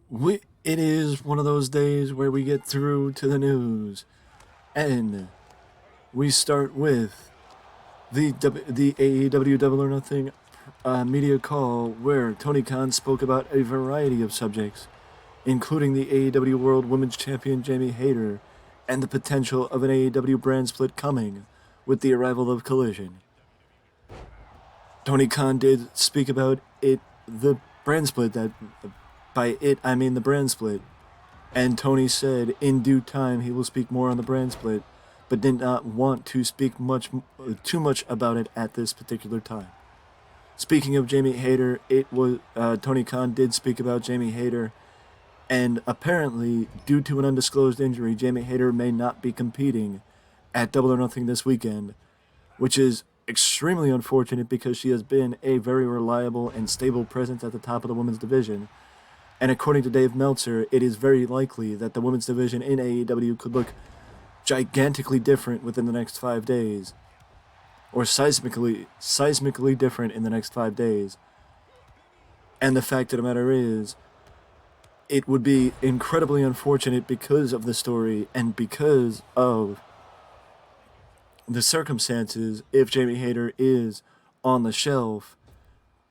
It is one of those days where we get through to the news, and we start with the AEW Double or Nothing media call where Tony Khan spoke about a variety of subjects, including the AEW World Women's Champion Jamie Hayter and the potential of an AEW brand split coming with the arrival of Collision. Tony Khan did speak about the brand split. That by it I mean the brand split. And Tony said in due time he will speak more on the brand split, but did not want to speak too much about it at this particular time. Speaking of Jamie Hayter, it was Tony Khan did speak about Jamie Hayter, and apparently, due to an undisclosed injury, Jamie Hayter may not be competing at Double or Nothing this weekend, which is extremely unfortunate because she has been a very reliable and stable presence at the top of the women's division. And according to Dave Meltzer, it is very likely that the women's division in AEW could look gigantically different within the next 5 days, or seismically different in the next 5 days. And the fact of the matter is, it would be incredibly unfortunate because of the story and because of the circumstances if Jamie Hayter is on the shelf,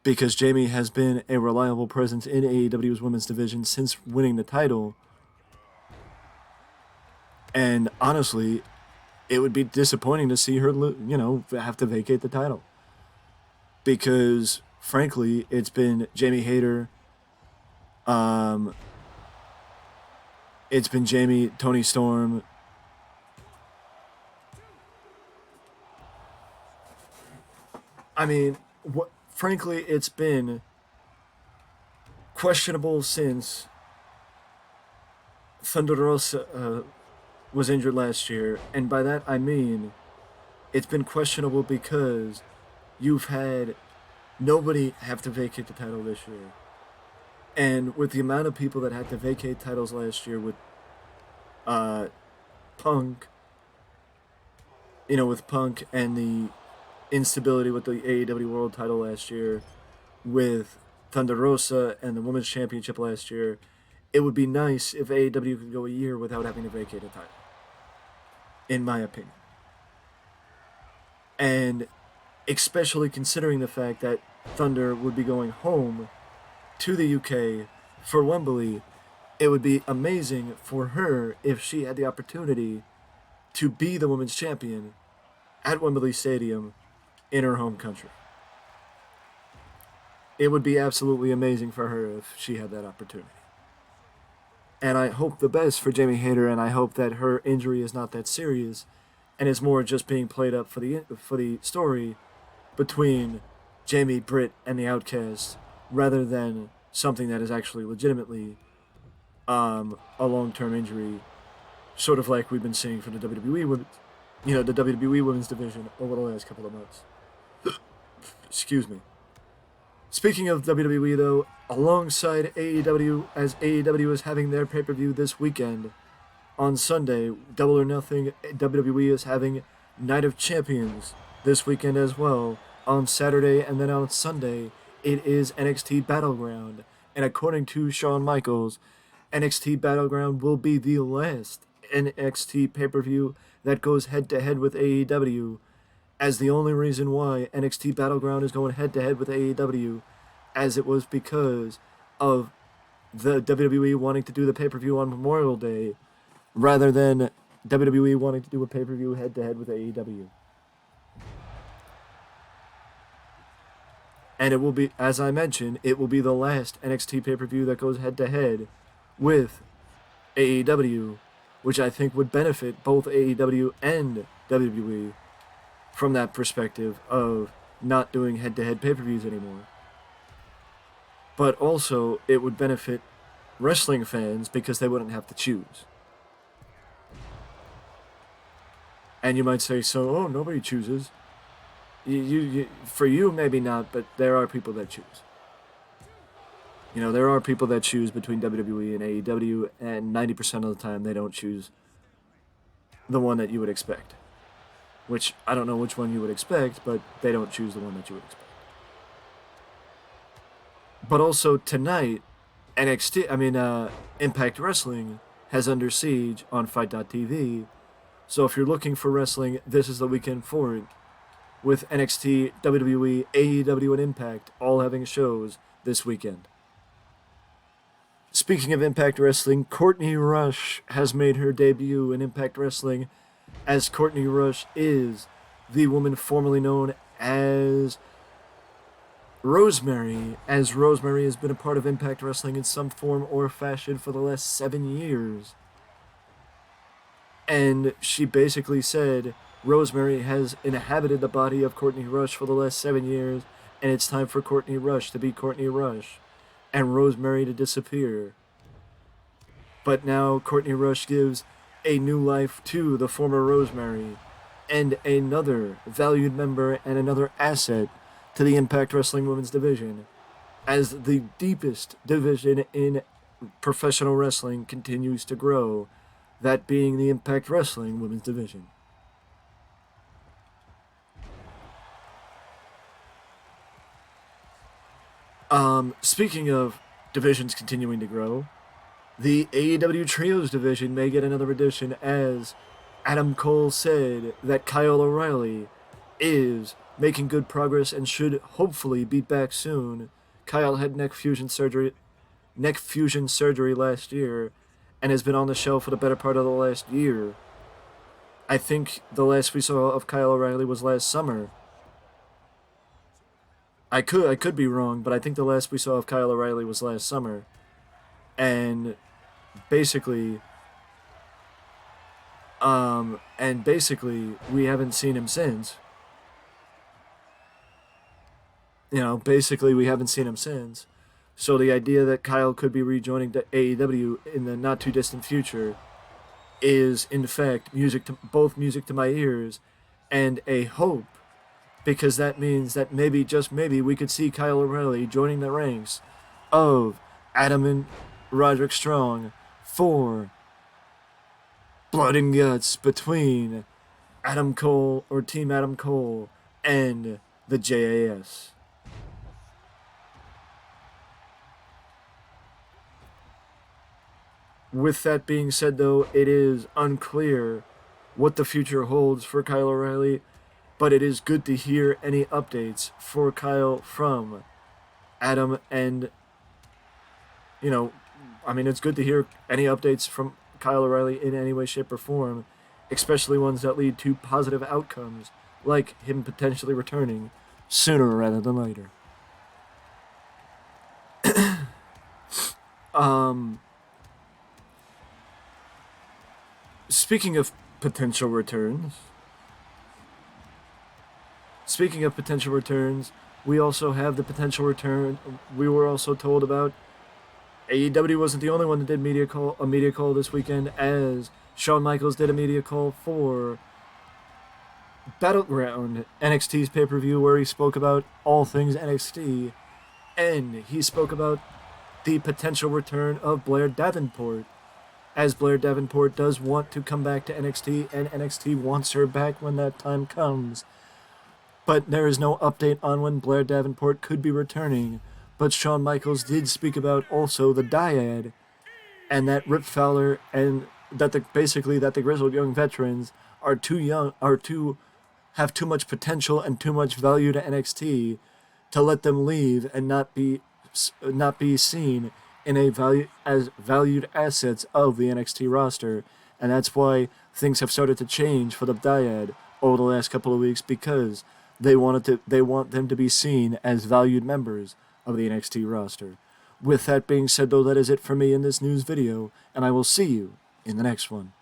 because Jamie has been a reliable presence in AEW's women's division since winning the title. And honestly, it would be disappointing to see her, have to vacate the title. Because, frankly, it's been Jamie Hayter, it's been Jamie, Tony Storm, frankly, it's been questionable since Thunder Rosa was injured last year, and by that I mean it's been questionable because you've had nobody have to vacate the title this year. And with the amount of people that had to vacate titles last year with Punk, with Punk and the instability with the AEW World title last year, with Thunder Rosa and the Women's Championship last year, it would be nice if AEW could go a year without having to vacate a title, in my opinion. And especially considering the fact that Thunder would be going home to the UK for Wembley, it would be amazing for her if she had the opportunity to be the women's champion at Wembley Stadium in her home country. It would be absolutely amazing for her if she had that opportunity. And I hope the best for Jamie Hayter, and I hope that her injury is not that serious and is more just being played up for the story between Jamie, Britt, and the Outcast, rather than something that is actually legitimately a long-term injury, sort of like we've been seeing from the the WWE Women's Division over the last couple of months. Excuse me. Speaking of WWE, though, alongside AEW, as AEW is having their pay-per-view this weekend, on Sunday, Double or Nothing, WWE is having Night of Champions this weekend as well. On Saturday and then on Sunday, it is NXT Battleground. And according to Shawn Michaels, NXT Battleground will be the last NXT pay-per-view that goes head-to-head with AEW, as the only reason why NXT Battleground is going head-to-head with AEW, as it was because of the WWE wanting to do the pay-per-view on Memorial Day, rather than WWE wanting to do a pay-per-view head-to-head with AEW. And it will be, as I mentioned, it will be the last NXT pay-per-view that goes head-to-head with AEW, which I think would benefit both AEW and WWE from that perspective of not doing head-to-head pay-per-views anymore. But also, it would benefit wrestling fans because they wouldn't have to choose. And you might say, so, nobody chooses. For you, maybe not, but there are people that choose. There are people that choose between WWE and AEW, and 90% of the time they don't choose the one that you would expect. Which, I don't know which one you would expect, but they don't choose the one that you would expect. But also, tonight, Impact Wrestling has Under Siege on Fight.tv. So if you're looking for wrestling, this is the weekend for it. With NXT, WWE, AEW, and Impact all having shows this weekend. Speaking of Impact Wrestling, Courtney Rush has made her debut in Impact Wrestling, as Courtney Rush is the woman formerly known as Rosemary, as Rosemary has been a part of Impact Wrestling in some form or fashion for the last 7 years. And she basically said Rosemary has inhabited the body of Courtney Rush for the last 7 years, and it's time for Courtney Rush to be Courtney Rush, and Rosemary to disappear. But now Courtney Rush gives a new life to the former Rosemary, and another valued member and another asset to the Impact Wrestling Women's Division, as the deepest division in professional wrestling continues to grow, that being the Impact Wrestling Women's Division. Speaking of divisions continuing to grow, the AEW Trios division may get another addition, as Adam Cole said that Kyle O'Reilly is making good progress and should hopefully be back soon. Kyle had neck fusion surgery last year and has been on the show for the better part of the last year. I think the last we saw of Kyle O'Reilly was last summer. I could be wrong, but I think the last we saw of Kyle O'Reilly was last summer. And basically we haven't seen him since. We haven't seen him since. So the idea that Kyle could be rejoining the AEW in the not too distant future is in fact music to my ears, and a hope, because that means that maybe, just maybe, we could see Kyle O'Reilly joining the ranks of Adam and Roderick Strong for blood and guts between Adam Cole, or Team Adam Cole, and the JAS. With that being said, though, it is unclear what the future holds for Kyle O'Reilly, but it is good to hear any updates for Kyle from Adam, and it's good to hear any updates from Kyle O'Reilly in any way, shape, or form, especially ones that lead to positive outcomes, like him potentially returning sooner rather than later. Speaking of potential returns, we also have the potential return. We were also told about AEW wasn't the only one that did a media call this weekend, as Shawn Michaels did a media call for Battleground, NXT's pay-per-view, where he spoke about all things NXT, and he spoke about the potential return of Blair Davenport, as Blair Davenport does want to come back to NXT, and NXT wants her back when that time comes. But there is no update on when Blair Davenport could be returning. But Shawn Michaels did speak about also the Dyad, and that Rip Fowler, and that the Grizzled Young Veterans have too much potential and too much value to NXT to let them leave and not be seen as valued assets of the NXT roster. And that's why things have started to change for the Dyad over the last couple of weeks, because they want them to be seen as valued members of the NXT roster. With that being said, though, that is it for me in this news video, and I will see you in the next one.